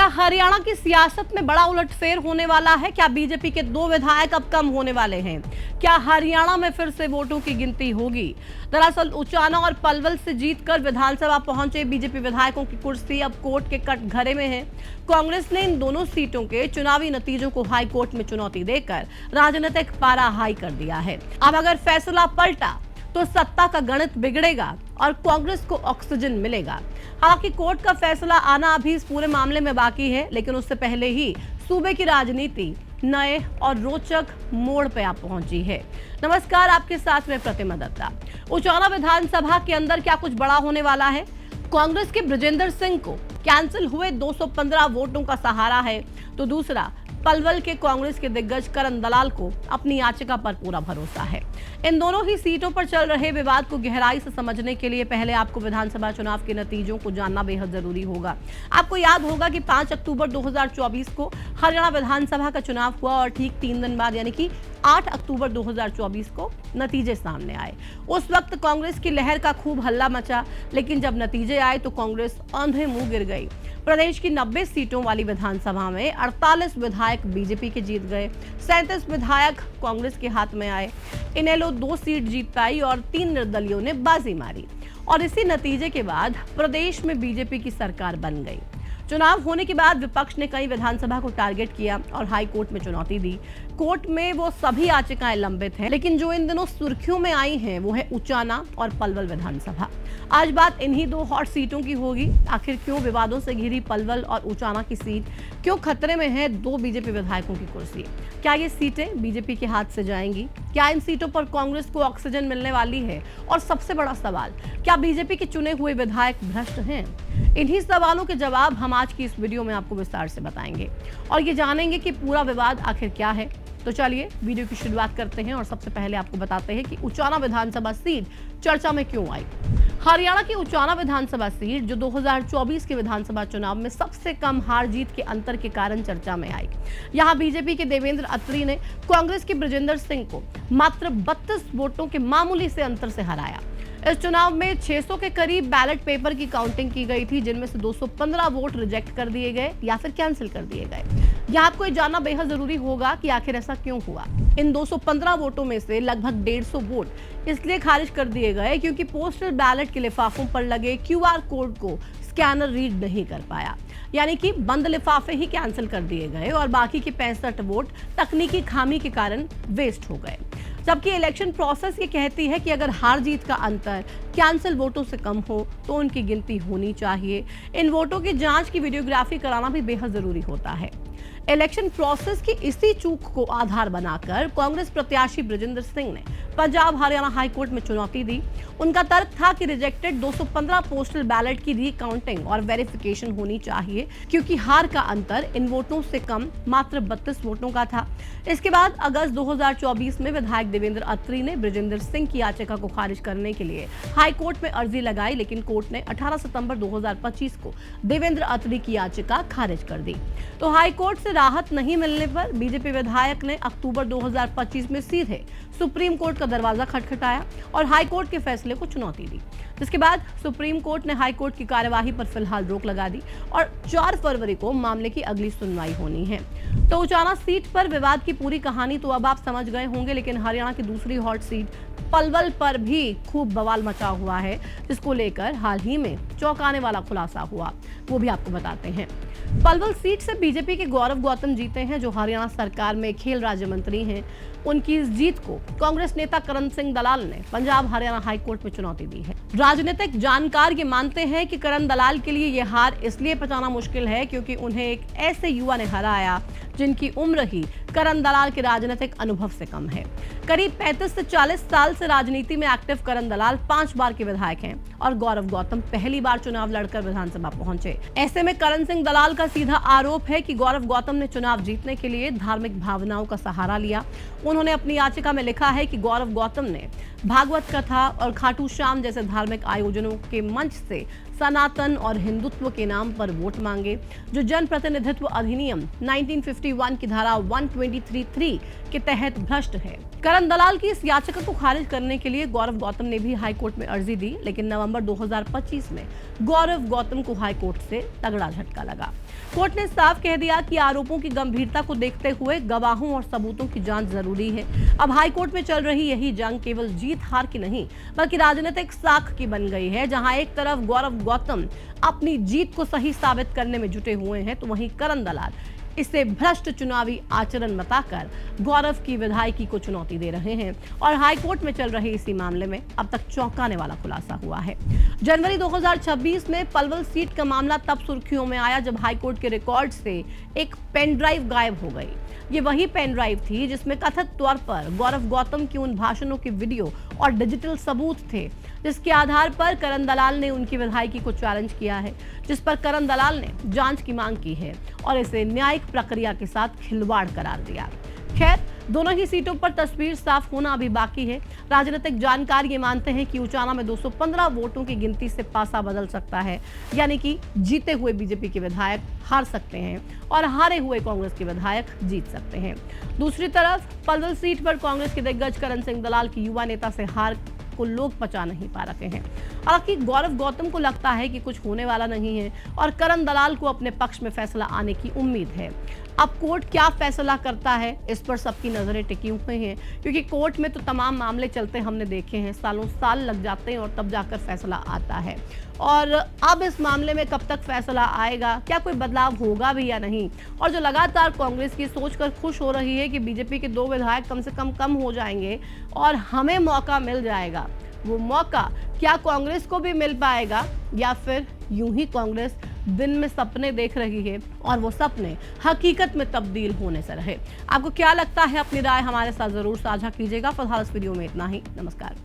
हरियाणा की सियासत में बड़ा उलटफेर होने वाला है? क्या बीजेपी के 2 विधायक अब कम होने वाले हैं? क्या हरियाणा में फिर से वोटों की गिनती होगी? दरअसल उचाना और पलवल से जीतकर विधानसभा पहुंचे बीजेपी विधायकों की कुर्सी अब कोर्ट के कटघरे में है। कांग्रेस ने इन दोनों सीटों के चुनावी नतीजों को हाई कोर्ट में चुनौती देकर राजनीतिक पारा हाई कर दिया है। अब अगर फैसला पलटा तो सत्ता का गणित बिगड़ेगा और कांग्रेस को ऑक्सीजन मिलेगा। हालांकि कोर्ट का फैसला आना अभी इस पूरे मामले में बाकी है, लेकिन उससे पहले ही सूबे की राजनीति नए और रोचक मोड़ पे आ पहुंची है। नमस्कार, आपके साथ में प्रतिमा दत्ता। उचाना विधानसभा के अंदर क्या कुछ बड़ा होने वाला है? कांग्रेस के बृजेंद्र सिंह को कैंसिल हुए 215 वोटों का सहारा है, तो दूसरा पलवल के कांग्रेस के दिग्गज करण दलाल को अपनी याचिका पर पूरा भरोसा है। इन दोनों ही सीटों पर चल रहे विवाद को गहराई से समझने के लिए पहले आपको विधानसभा चुनाव के नतीजों को जानना बेहद जरूरी होगा। आपको याद होगा कि 5 अक्टूबर 2024 को हरियाणा विधानसभा का चुनाव हुआ और ठीक 3 दिन बाद यानी कि 8 अक्टूबर 2024 को नतीजे सामने आए। उस वक्त कांग्रेस की लहर का खूब हल्ला मचा, लेकिन जब नतीजे आए तो कांग्रेस अंधे मुंह गिर गई। प्रदेश की 90 सीटों वाली विधानसभा में 48 विधायक बीजेपी के जीत गए, 37 विधायक कांग्रेस के हाथ में आए। इनेलो 2 सीट जीत पाई और 3 निर्दलियों ने बाजी मारी और इसी नतीजे के बाद प्रदेश में बीजेपी की सरकार बन गई। चुनाव होने के बाद विपक्ष ने कई विधानसभा को टारगेट किया और हाई कोर्ट में चुनौती दी। कोर्ट में वो सभी याचिकाएं लंबित हैं, लेकिन जो इन दिनों सुर्खियों में आई हैं वो है उचाना और पलवल विधानसभा। आज बात इन्हीं 2 हॉट सीटों की होगी। आखिर क्यों विवादों से घिरी पलवल और उचाना की सीट, क्यों खतरे में है 2 बीजेपी विधायकों की कुर्सी? क्या ये सीटें बीजेपी के हाथ से जाएंगी? क्या इन सीटों पर कांग्रेस को ऑक्सीजन मिलने वाली है? और सबसे बड़ा सवाल, क्या बीजेपी के चुने हुए विधायक भ्रष्ट हैं? इन्हीं सवालों के जवाब हम आज की इस वीडियो में आपको विस्तार से बताएंगे और ये जानेंगे कि पूरा विवाद आखिर क्या है। तो चलिए वीडियो की शुरुआत करते हैं और सबसे पहले आपको बताते हैं कि उचाना विधानसभा सीट चर्चा में क्यों आई। हरियाणा की उचाना विधानसभा सीट जो 2024 के विधानसभा चुनाव में सबसे कम हार जीत के अंतर के कारण चर्चा में आई। यहां बीजेपी के देवेंद्र अत्री ने कांग्रेस के बृजेंद्र सिंह को मात्र 32 वोटों के मामूली से अंतर से हराया। इस चुनाव में 600 के करीब बैलेट पेपर की काउंटिंग की गई थी, जिनमें से 215 वोट रिजेक्ट कर दिए गए या फिर कैंसिल कर दिए गए। यहाँ आपको ये जानना बेहद जरूरी होगा कि आखिर ऐसा क्यों हुआ। इन 215 वोटों में से लगभग 150 वोट इसलिए खारिज कर दिए गए क्योंकि पोस्टल बैलेट के लिफाफों पर लगे QR कोड को स्कैनर रीड नहीं कर पाया, यानी कि बंद लिफाफे ही कैंसिल कर दिए गए और बाकी के 65 वोट तकनीकी खामी के कारण वेस्ट हो गए। जबकि इलेक्शन प्रोसेस ये कहती है कि अगर हार जीत का अंतर कैंसिल वोटों से कम हो तो उनकी गिनती होनी चाहिए। इन वोटों की जांच की वीडियोग्राफी कराना भी बेहद जरूरी होता है। इलेक्शन प्रोसेस की इसी चूक को आधार बनाकर कांग्रेस प्रत्याशी बृजेंद्र सिंह ने पंजाब हरियाणा हाई कोर्ट में चुनौती दी। उनका तर्क था कि रिजेक्टेड 215 पोस्टल बैलेट की रिकाउंटिंग और वेरिफिकेशन होनी चाहिए, क्योंकि हार का अंतर इन वोटों से कम मात्र 32 वोटों का था। इसके बाद अगस्त 2024 में विधायक देवेंद्र अत्री ने बृजेंद्र सिंह की याचिका को खारिज करने के लिए हाई कोर्ट में अर्जी लगाई, लेकिन कोर्ट ने 18 सितंबर 2025 को देवेंद्र अत्री की याचिका खारिज कर दी। तो हाई कोर्ट से राहत नहीं मिलने पर बीजेपी विधायक ने अक्टूबर 2025 में सीधे सुप्रीम कोर्ट का दरवाजा खटखटाया और हाई कोर्ट के फैसले को चुनौती दी, जिसके बाद सुप्रीम कोर्ट ने हाई कोर्ट की कार्यवाही पर फिलहाल रोक लगा दी और 4 फरवरी को मामले की अगली सुनवाई होनी है। तो उचाना सीट पर विवाद की पूरी कहानी तो अब आप समझ गए होंगे, लेकिन हरियाणा की दूसरी हॉट सीट पलवल पर भी खूब बवाल मचा हुआ है, जिसको लेकर हाल ही में चौंकाने वाला खुलासा हुआ, वो भी आपको बताते हैं। पलवल सीट से बीजेपी के गौरव गौतम जीते हैं, जो हरियाणा सरकार में खेल राज्य मंत्री हैं। उनकी इस जीत को कांग्रेस नेता करण सिंह दलाल ने पंजाब हरियाणा हाई कोर्ट में चुनौती दी है। राजनीतिक जानकार ये मानते हैं कि करण दलाल के लिए यह हार इसलिए पचाना मुश्किल है क्योंकि उन्हें एक ऐसे युवा ने हराया जिनकी उम्र ही करण दलाल के राजनीतिक अनुभव से कम है। करीब 35 से 40 साल से राजनीति में एक्टिव करण दलाल 5 बार के विधायक हैं और गौरव गौतम पहली बार चुनाव लड़कर विधानसभा पहुंचे। ऐसे में करण सिंह दलाल का सीधा आरोप है कि गौरव गौतम ने चुनाव जीतने के लिए धार्मिक भावनाओं का सहारा लिया। उन्होंने अपनी याचिका में लिखा है कि गौरव गौतम ने भागवत कथा और खाटू श्याम जैसे धार्मिक आयोजनों के मंच से सनातन और हिंदुत्व के नाम पर वोट मांगे, जो जन प्रतिनिधित्व अधिनियम 1951 की धारा 123(3) के तहत भ्रष्ट है। करण दलाल की इस याचिका को खारिज करने के लिए गौरव गौतम ने भी हाईकोर्ट में अर्जी दी, लेकिन नवंबर 2025 में गौरव गौतम को हाईकोर्ट से तगड़ा झटका लगा। कोर्ट ने साफ कह दिया कि आरोपों की गंभीरता को देखते हुए गवाहों और सबूतों की जांच जरूरी है। अब हाईकोर्ट में चल रही यही जंग केवल जीत हार की नहीं, बल्कि राजनीतिक साख की बन गई है, जहां एक तरफ गौरव गौतम अपनी जीत को सही साबित करने में जुटे हुए हैं, तो वहीं करण दलाल इसे भ्रष्ट चुनावी आचरण बताकर गौरव की विधायकी को चुनौती दे रहे हैं। और हाईकोर्ट में चल रहे इसी मामले में अब तक चौंकाने वाला खुलासा हुआ है। जनवरी 2026 में पलवल सीट का मामला तब सुर्खियों में आया जब हाईकोर्ट के रिकॉर्ड से एक पेन ड्राइव गायब हो गई। ये वही पेन ड्राइव थी जिसमें कथित तौर पर गौरव गौतम की उन भाषणों के वीडियो और डिजिटल सबूत थे, जिसके आधार पर करण दलाल ने उनकी विधायकी को चैलेंज किया है, जिस पर करण दलाल ने जांच की मांग की है और इसे न्यायिक प्रक्रिया के साथ खिलवाड़ करार दिया। खैर, दोनों ही सीटों पर तस्वीर साफ होना अभी बाकी है। राजनीतिक जानकार ये मानते हैं कि उचाना में 215 वोटों की गिनती से पासा बदल सकता है, यानी कि जीते हुए बीजेपी के विधायक हार सकते हैं और हारे हुए कांग्रेस के विधायक जीत सकते हैं। दूसरी तरफ पलवल सीट पर कांग्रेस के दिग्गज करण सिंह दलाल की युवा नेता से हार को लोग पचा नहीं पा रहे हैं। हालांकि गौरव गौतम को लगता है कि कुछ होने वाला नहीं है और करण दलाल को अपने पक्ष में फैसला आने की उम्मीद है। अब कोर्ट क्या फैसला करता है, इस पर सबकी नजरें टिकी हुई हैं, क्योंकि कोर्ट में तो तमाम मामले चलते हमने देखे हैं, सालों साल लग जाते हैं और तब जाकर फैसला आता है। और अब इस मामले में कब तक फैसला आएगा, क्या कोई बदलाव होगा भी या नहीं। और जो लगातार कांग्रेस की सोचकर खुश हो रही है कि बीजेपी के 2 विधायक कम से कम हो जाएंगे और हमें मौका मिल जाएगा, वो मौका क्या कांग्रेस को भी मिल पाएगा या फिर यूं ही कांग्रेस दिन में सपने देख रही है और वो सपने हकीकत में तब्दील होने से रहे। आपको क्या लगता है, अपनी राय हमारे साथ जरूर साझा कीजिएगा। फिलहाल इस वीडियो में इतना ही। नमस्कार।